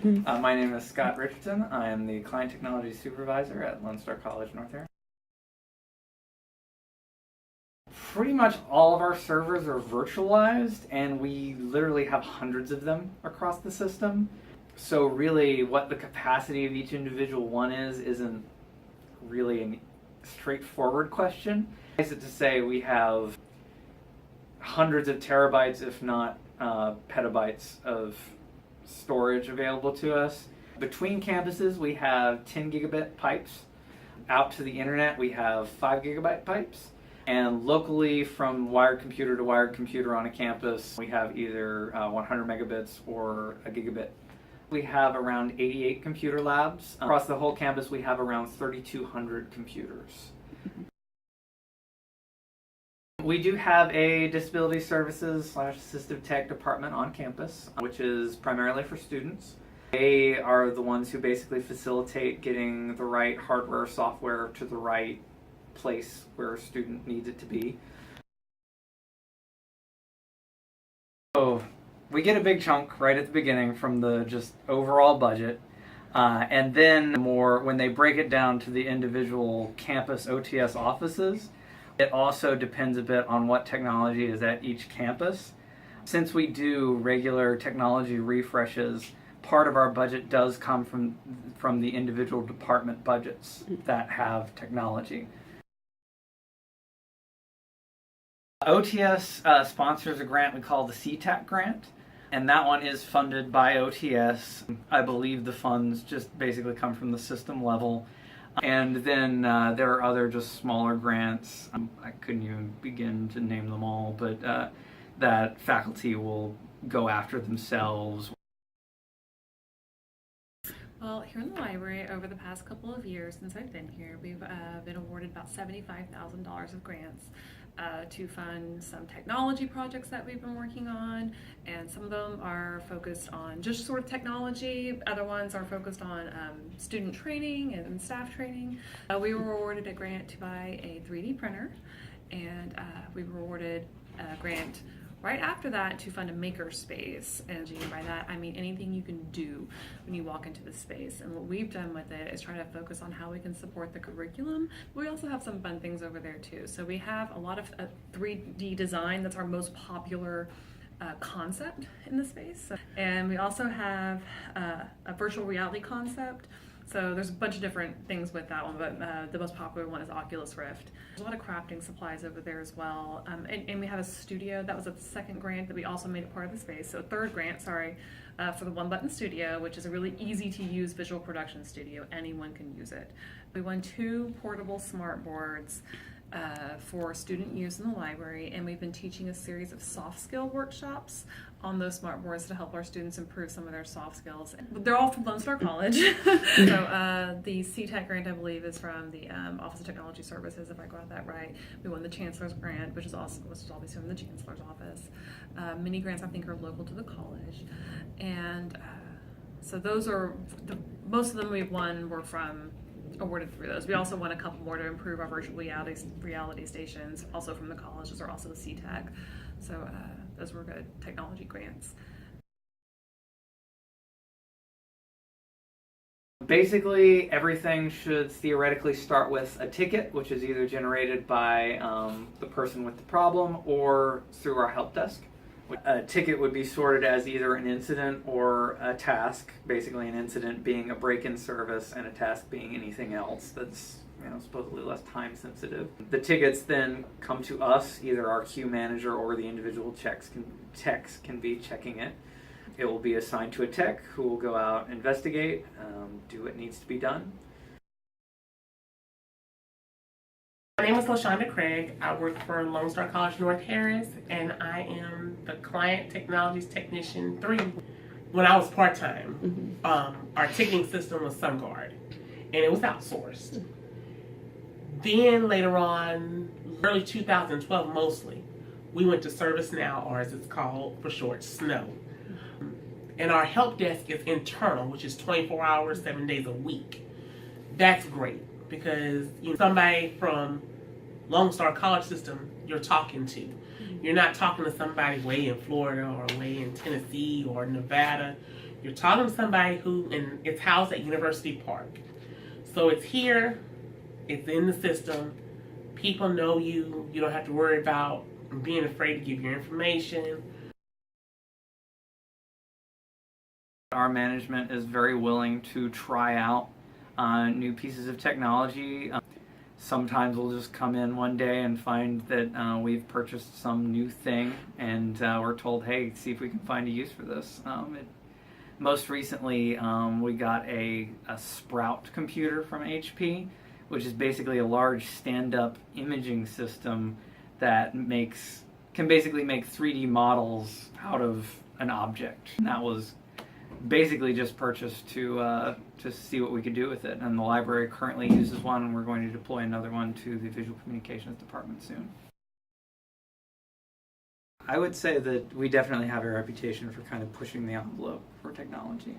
My name is Scott Richardson. I am the Client Technology Supervisor at Lone Star College North Area. Pretty much all of our servers are virtualized, and we literally have hundreds of them across the system. So really what the capacity of each individual one isn't really a straightforward question. Is it to say we have hundreds of terabytes, if not petabytes of storage available to us. Between campuses, we have 10 gigabit pipes. Out to the internet, we have 5 gigabyte pipes. And locally, from wired computer to wired computer on a campus, we have either 100 megabits or a gigabit. We have around 88 computer labs. Across the whole campus, we have around 3,200 computers. We do have a disability services / assistive tech department on campus, which is primarily for students. They are the ones who basically facilitate getting the right hardware, software to the right place where a student needs it to be. So we get a big chunk right at the beginning from the just overall budget. And then more when they break it down to the individual campus OTS offices. It also depends a bit on what technology is at each campus. Since we do regular technology refreshes, part of our budget does come from the individual department budgets that have technology. OTS sponsors a grant we call the CTAC grant, and that one is funded by OTS. I believe the funds just basically come from the system level. And then there are other just smaller grants. I couldn't even begin to name them all, but that faculty will go after themselves. Well, here in the library, over the past couple of years since I've been here, we've been awarded about $75,000 of grants to fund some technology projects that we've been working on, and some of them are focused on just sort of technology. Other ones are focused on student training and staff training. We were awarded a grant to buy a 3D printer, and we were awarded a grant right after that to fund a maker space. And by that I mean anything you can do when you walk into the space. And what we've done with it is try to focus on how we can support the curriculum. We also have some fun things over there too. So we have a lot of 3D design. That's our most popular concept in the space. And we also have a virtual reality concept. So there's a bunch of different things with that one, but the most popular one is Oculus Rift. There's a lot of crafting supplies over there as well. And we have a studio. That was a second grant that we also made a part of the space. So third grant, sorry, for the One Button Studio, which is a really easy to use visual production studio. Anyone can use it. We won 2 portable smart boards for student use in the library, and we've been teaching a series of soft skill workshops on those smart boards to help our students improve some of their soft skills. They're all from Lone Star College. So the CTAC grant, I believe, is from the Office of Technology Services, if I got that right. We won the Chancellor's grant, which is obviously from the Chancellor's office. Many grants, I think, are local to the college. And so those are, most of them we've won were awarded through those. We also won a couple more to improve our virtual reality stations, also from the college. Those are also the CTAC. So those were good technology grants. Basically, everything should theoretically start with a ticket, which is either generated by the person with the problem or through our help desk. A ticket would be sorted as either an incident or a task, basically an incident being a break-in service and a task being anything else that's supposedly less time sensitive. The tickets then come to us, either our queue manager or the individual techs can be checking it. It will be assigned to a tech who will go out, investigate, do what needs to be done. My name is LaShonda Craig. I work for Lone Star College North Harris, and I am the Client Technologies Technician 3. When I was part-time, our ticketing system was SunGuard, and it was outsourced. Then later on, early 2012 mostly, we went to ServiceNow, or as it's called for short, SNOW. And our help desk is internal, which is 24 hours, 7 days a week. That's great because somebody from Lone Star College system you're talking to. You're not talking to somebody way in Florida or way in Tennessee or Nevada. You're talking to somebody who, and it's housed at University Park. So it's here, it's in the system, people know you, you don't have to worry about being afraid to give your information. Our management is very willing to try out new pieces of technology. Sometimes we'll just come in one day and find that we've purchased some new thing and we're told, hey, see if we can find a use for this. Most recently, we got a Sprout computer from HP, which is basically a large stand-up imaging system that can basically make 3D models out of an object. And that was basically just purchased to see what we could do with it. And the library currently uses one, and we're going to deploy another one to the Visual Communications Department soon. I would say that we definitely have a reputation for kind of pushing the envelope for technology.